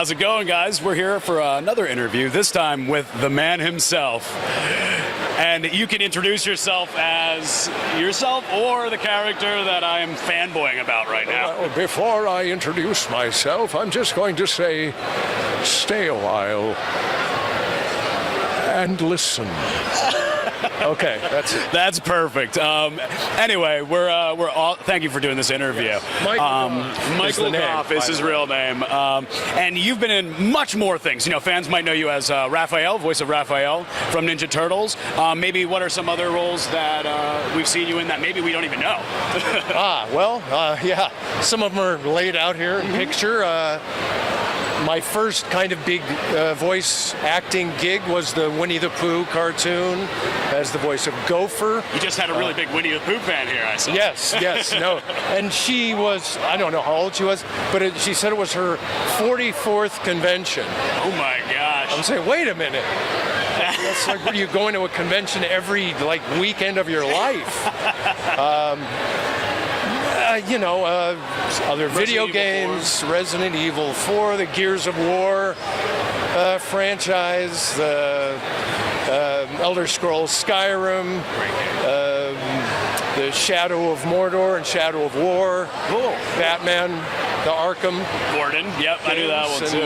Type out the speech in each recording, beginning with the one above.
How's it going, guys? We're here for another interview, this time with the man himself. And you can introduce yourself as yourself or the character that I am fanboying about right now. Well, before I introduce myself, I'm just going to say, stay a while and listen. Okay, that's it. That's perfect. Anyway, we're all. Thank you for doing this interview. Yes. Michael Gough is his real name, and you've been in much more things. You know, fans might know you as Raphael, voice of Raphael from Ninja Turtles. Maybe what are some other roles that we've seen you in that maybe we don't even know? Yeah. Some of them are laid out here in picture. My first kind of big voice acting gig was the Winnie the Pooh cartoon as the voice of Gopher. You just had a really big Winnie the Pooh fan here, I saw. Yes, no. And she was, I don't know how old she was, but she said it was her 44th convention. Oh my gosh. I'm saying, wait a minute. That's like, what, are you going to a convention every weekend of your life? Other video games, Resident Evil 4, the Gears of War franchise, the Elder Scrolls Skyrim, the Shadow of Mordor and Shadow of War, cool. Batman, the Arkham Gordon, yep, I knew that one too.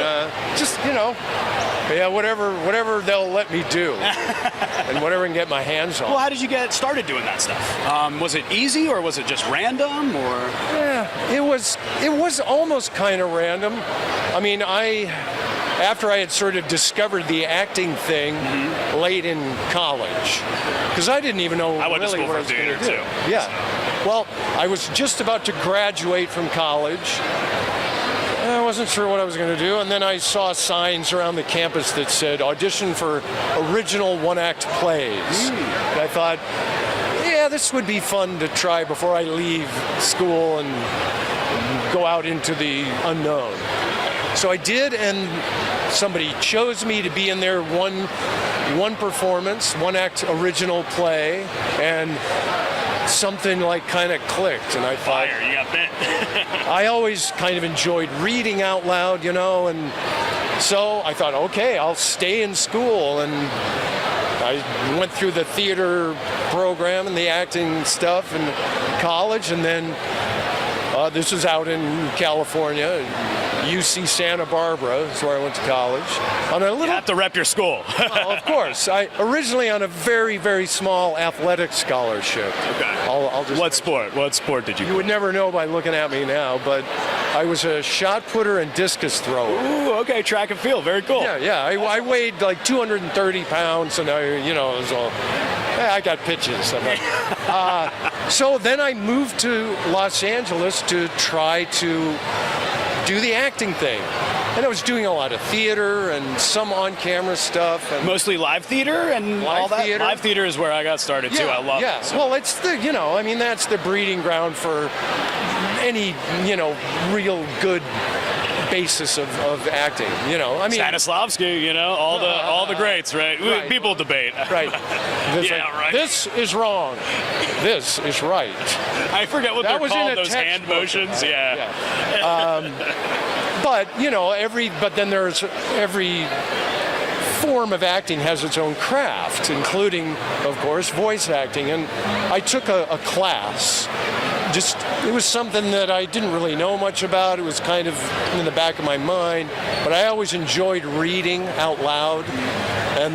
Whatever they'll let me do, and whatever I can get my hands on. Well, how did you get started doing that stuff? Was it easy, or was it just random, or? Yeah, it was almost kind of random. I mean, after I had sort of discovered the acting thing late in college, because I didn't even know I went really to school what I for was going to theater do. too. Yeah. Well, I was just about to graduate from college. I wasn't sure what I was going to do, and then I saw signs around the campus that said audition for original one-act plays. And I thought, yeah, this would be fun to try before I leave school and go out into the unknown. So I did, and somebody chose me to be in their one performance, one-act original play, and something kind of clicked, and I thought, fire, you got bit. I always kind of enjoyed reading out loud, and so I thought, okay, I'll stay in school, and I went through the theater program and the acting stuff in college, and then this is out in California. UC Santa Barbara is where I went to college. You have to rep your school. Well, of course. Originally on a very, very small athletic scholarship. Okay. I'll just. What sport? What sport did you? You would never know by looking at me now, but I was a shot putter and discus thrower. Ooh, okay, track and field, very cool. Yeah. I weighed 230 pounds, and it was all. I got pitches. So then I moved to Los Angeles to try to do the acting thing. And I was doing a lot of theater and some on-camera stuff. And mostly live theater and all that? Theater. Live theater is where I got started, too. I love it. So. Well, it's that's the breeding ground for any, real good basis of acting, Stanislavski, all the greats, right? Right. People debate. Right. Right. This is wrong. This is right. I forget what That they're was in called, a those hand textbook. motions. Yeah. But then there's every form of acting has its own craft, including, of course, voice acting. And I took a class. It was something that I didn't really know much about. It was kind of in the back of my mind, but I always enjoyed reading out loud. And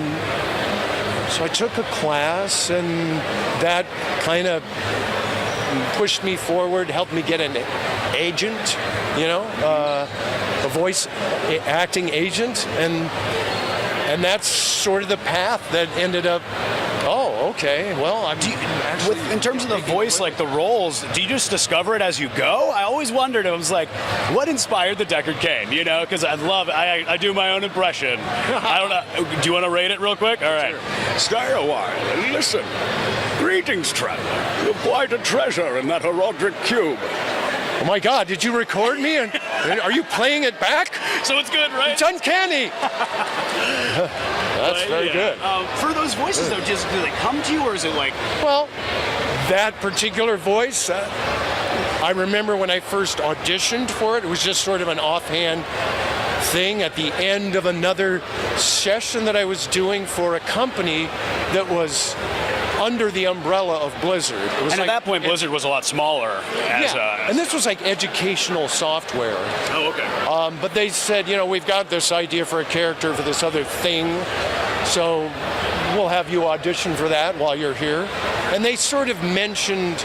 so I took a class, and that kind of pushed me forward, helped me get an agent, a voice acting agent, and that's sort of the path that ended up. Oh, okay. Well, in terms of the voice, the roles, do you just discover it as you go? I always wondered. I was like, what inspired the Deckard Cain? Because I do my own impression. I don't know. Do you want to rate it real quick? All right. Sure. Stay a while and listen. Greetings, traveler. You're quite a treasure in that Herodric cube. Oh my God, did you record me? And are you playing it back? So it's good, right? It's uncanny. That's very good. For those voices, though, do they come to you, or is it Well, that particular voice, I remember when I first auditioned for it, it was just sort of an offhand thing at the end of another session that I was doing for a company that was under the umbrella of Blizzard. It was And at that point, Blizzard was a lot smaller. And this was like educational software. Oh, okay. But they said, we've got this idea for a character for this other thing, so we'll have you audition for that while you're here. And they sort of mentioned,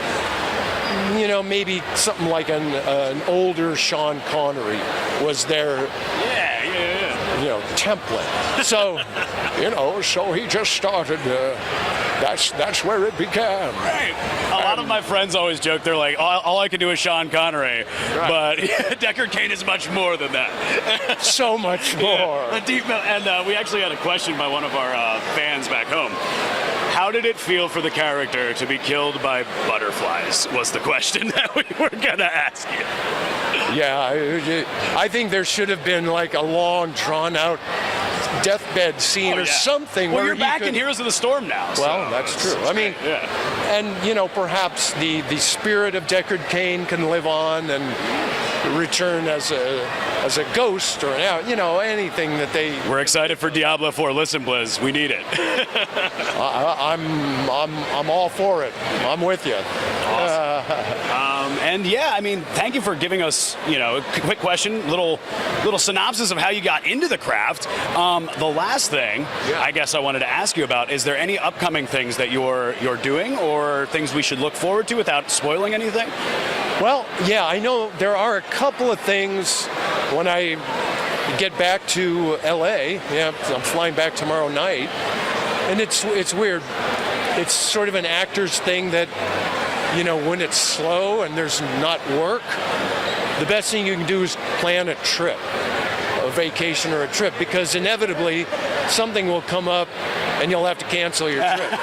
maybe something like an older Sean Connery was their template. So, so he just started. That's where it began. Right. A lot of my friends always joke, they're like, all I can do is Sean Connery. Right. But Deckard Cain is much more than that. So much more. And we actually had a question by one of our fans back home. How did it feel for the character to be killed by butterflies, was the question that we were going to ask you. Yeah, I think there should have been like a long, drawn-out deathbed scene or something. Well, you're back in Heroes of the Storm now. Well, that's true. I mean, and perhaps the spirit of Deckard Cain can live on and return as a ghost or anything that they. We're excited for Diablo 4. Listen, Blizz, we need it. I'm all for it. I'm with you. Awesome. And thank you for giving us, a quick question, little synopsis of how you got into the craft. The last thing I guess I wanted to ask you about, is there any upcoming things that you're doing or things we should look forward to without spoiling anything? Well, yeah, I know there are a couple of things when I get back to LA. Yeah, I'm flying back tomorrow night. And it's weird. It's sort of an actor's thing that, when it's slow and there's not work, the best thing you can do is plan a trip, a vacation or a trip, because inevitably something will come up and you'll have to cancel your trip.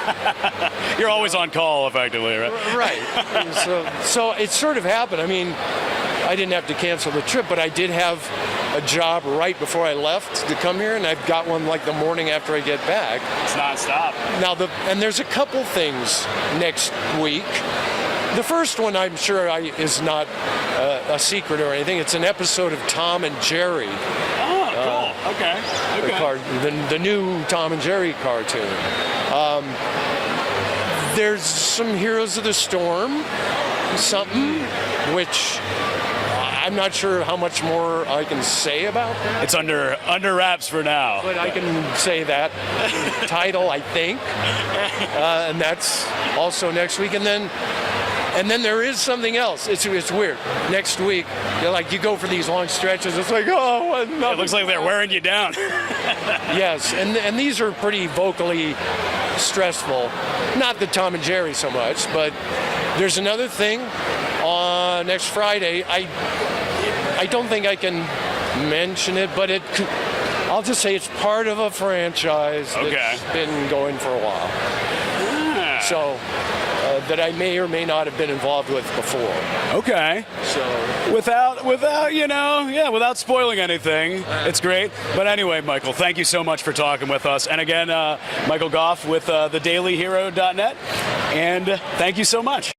You're always on call, effectively, right? Right. So it sort of happened. I mean, I didn't have to cancel the trip, but I did have a job right before I left to come here, and I've got one like the morning after I get back. It's nonstop. Now, and there's a couple things next week. The first one, I'm sure, is not a secret or anything. It's an episode of Tom and Jerry. Oh, cool. Okay. The new Tom and Jerry cartoon. There's some Heroes of the Storm, which I'm not sure how much more I can say about that. It's under wraps for now. But I can say that title, I think. And that's also next week. And then there is something else. It's weird. Next week, you go for these long stretches. It's like, it looks like they're wearing you down. Yes, and these are pretty vocally stressful. Not the Tom and Jerry so much, but there's another thing on next Friday. I don't think I can mention it, but I'll just say it's part of a franchise that's been going for a while. Yeah. So. That I may or may not have been involved with before. Okay. So without spoiling anything, it's great. But anyway, Michael, thank you so much for talking with us. And again, Michael Gough with thedailyhero.net. And thank you so much.